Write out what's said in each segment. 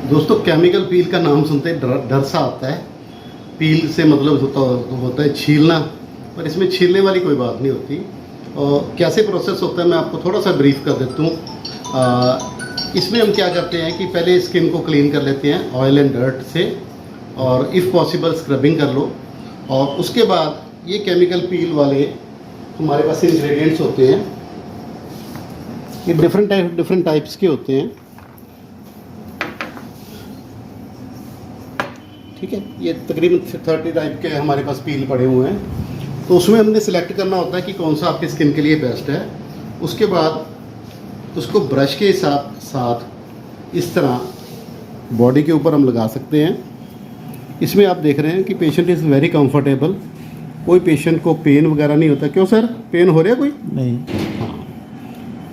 दोस्तों chemical peel का नाम सुनते ही डर सा आता है। पील से मतलब होता है छीलना, पर इसमें छीलने वाली कोई बात नहीं होती। और कैसे प्रोसेस होता है मैं आपको थोड़ा सा ब्रीफ कर देता हूँ। इसमें हम क्या करते हैं कि पहले स्किन को क्लीन कर लेते हैं ऑयल एंड डर्ट से, और इफ़ पॉसिबल स्क्रबिंग कर लो। और उसके बाद ये केमिकल पील वाले हमारे पास इंग्रेडिएंट्स होते हैं, ये डिफरेंट टाइप्स के होते हैं। ठीक है, ये तकरीबन 30 टाइप के हमारे पास पील पड़े हुए हैं। तो उसमें हमने सिलेक्ट करना होता है कि कौन सा आपकी स्किन के लिए बेस्ट है। उसके बाद उसको ब्रश के साथ इस तरह बॉडी के ऊपर हम लगा सकते हैं। इसमें आप देख रहे हैं कि पेशेंट इज़ वेरी कंफर्टेबल, कोई पेशेंट को पेन वगैरह नहीं होता। क्यों सर, पेन हो रहा है कोई? नहीं। हाँ,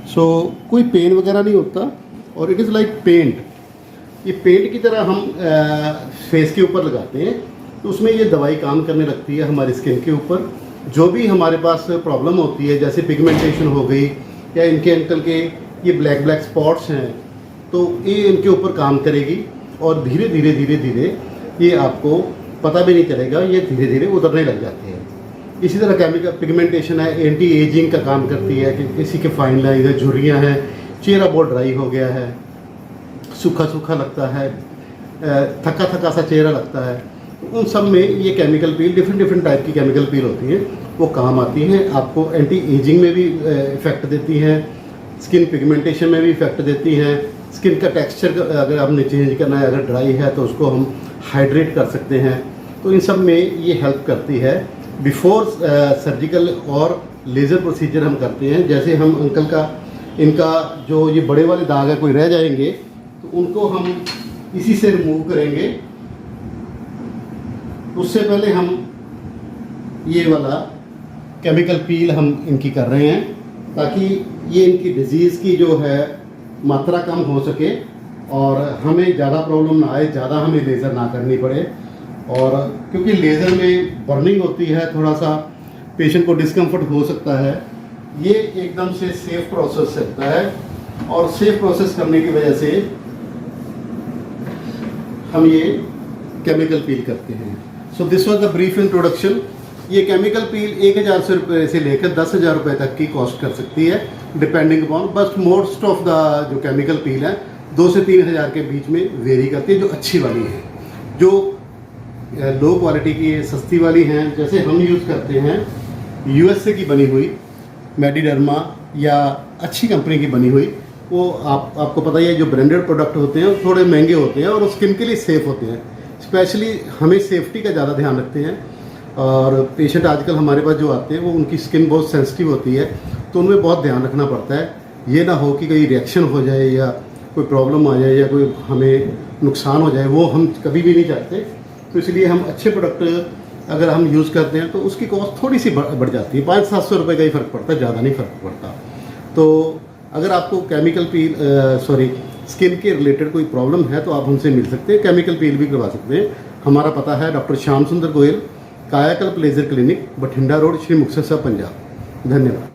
सो कोई पेन वगैरह नहीं होता। और इट इज़ लाइक पेंट, ये पेंट की तरह हम फेस के ऊपर लगाते हैं, तो उसमें ये दवाई काम करने लगती है हमारी स्किन के ऊपर। जो भी हमारे पास प्रॉब्लम होती है, जैसे पिगमेंटेशन हो गई या इनके अंकल के ये ब्लैक स्पॉट्स हैं, तो ये इनके ऊपर काम करेगी। और धीरे धीरे ये आपको पता भी नहीं चलेगा, ये धीरे धीरे उतरने लग जाते हैं। इसी तरह केमिकल पिगमेंटेशन है, एंटी एजिंग का काम करती है कि किसी के फाइन लाइन है, झुर्रियाँ हैं, चेहरा बहुत ड्राई हो गया है, सूखा लगता है, थका सा चेहरा लगता है, उन सब में ये केमिकल पील डिफरेंट टाइप की केमिकल पील होती है, वो काम आती हैं। आपको एंटी एजिंग में भी इफ़ेक्ट देती हैं, स्किन पिगमेंटेशन में भी इफ़ेक्ट देती हैं। स्किन का टेक्सचर अगर आपने चेंज करना है, अगर ड्राई है तो उसको हम हाइड्रेट कर सकते हैं। तो इन सब में ये हेल्प करती है। बिफोर सर्जिकल और लेज़र प्रोसीजर हम करते हैं, जैसे हम अंकल का इनका जो ये बड़े वाले दाग है कोई रह जाएंगे, तो उनको हम इसी से रिमूव करेंगे। उससे पहले हम ये वाला केमिकल पील हम इनकी कर रहे हैं, ताकि ये इनकी डिजीज़ की जो है मात्रा कम हो सके और हमें ज़्यादा प्रॉब्लम ना आए, ज़्यादा हमें लेज़र ना करनी पड़े। और क्योंकि लेज़र में बर्निंग होती है, थोड़ा सा पेशेंट को डिस्कम्फर्ट हो सकता है। ये एकदम से सेफ प्रोसेस रहता है, और सेफ प्रोसेस करने की वजह से हम ये केमिकल पील करते हैं। So this was the brief introduction. ये केमिकल पील 1000 रुपये से लेकर 10,000 रुपये तक की कॉस्ट कर सकती है, डिपेंडिंग अपॉन। बस मोस्ट ऑफ द जो केमिकल पील है 2 से 3 हज़ार के बीच में वेरी करती है, जो अच्छी वाली है। जो लो क्वालिटी की सस्ती वाली हैं, जैसे हम यूज़ करते हैं USA की बनी हुई मेडिडर्मा या अच्छी कंपनी की बनी हुई, वो आपको पता ही है, जो ब्रांडेड प्रोडक्ट होते हैं वो थोड़े महंगे होते हैं और स्किन के लिए सेफ़ होते हैं। स्पेशली हमें सेफ्टी का ज़्यादा ध्यान रखते हैं। और पेशेंट आजकल हमारे पास जो आते हैं वो उनकी स्किन बहुत सेंसिटिव होती है, तो उनमें बहुत ध्यान रखना पड़ता है। ये ना हो कि कोई रिएक्शन हो जाए या कोई प्रॉब्लम आ जाए या कोई हमें नुकसान हो जाए, वो हम कभी भी नहीं चाहते। तो इसलिए हम अच्छे प्रोडक्ट अगर हम यूज़ करते हैं तो उसकी कॉस्ट थोड़ी सी बढ़ जाती है, 500-700 रुपये का ही फ़र्क पड़ता है, ज़्यादा नहीं फ़र्क पड़ता। तो अगर आपको केमिकल पील स्किन के रिलेटेड कोई प्रॉब्लम है तो आप हमसे मिल सकते हैं, केमिकल पील भी करवा सकते हैं। हमारा पता है डॉक्टर श्याम सुंदर गोयल, कायाकल्प laser clinic, Bathinda road, Shri Muktsar साहब, पंजाब। धन्यवाद।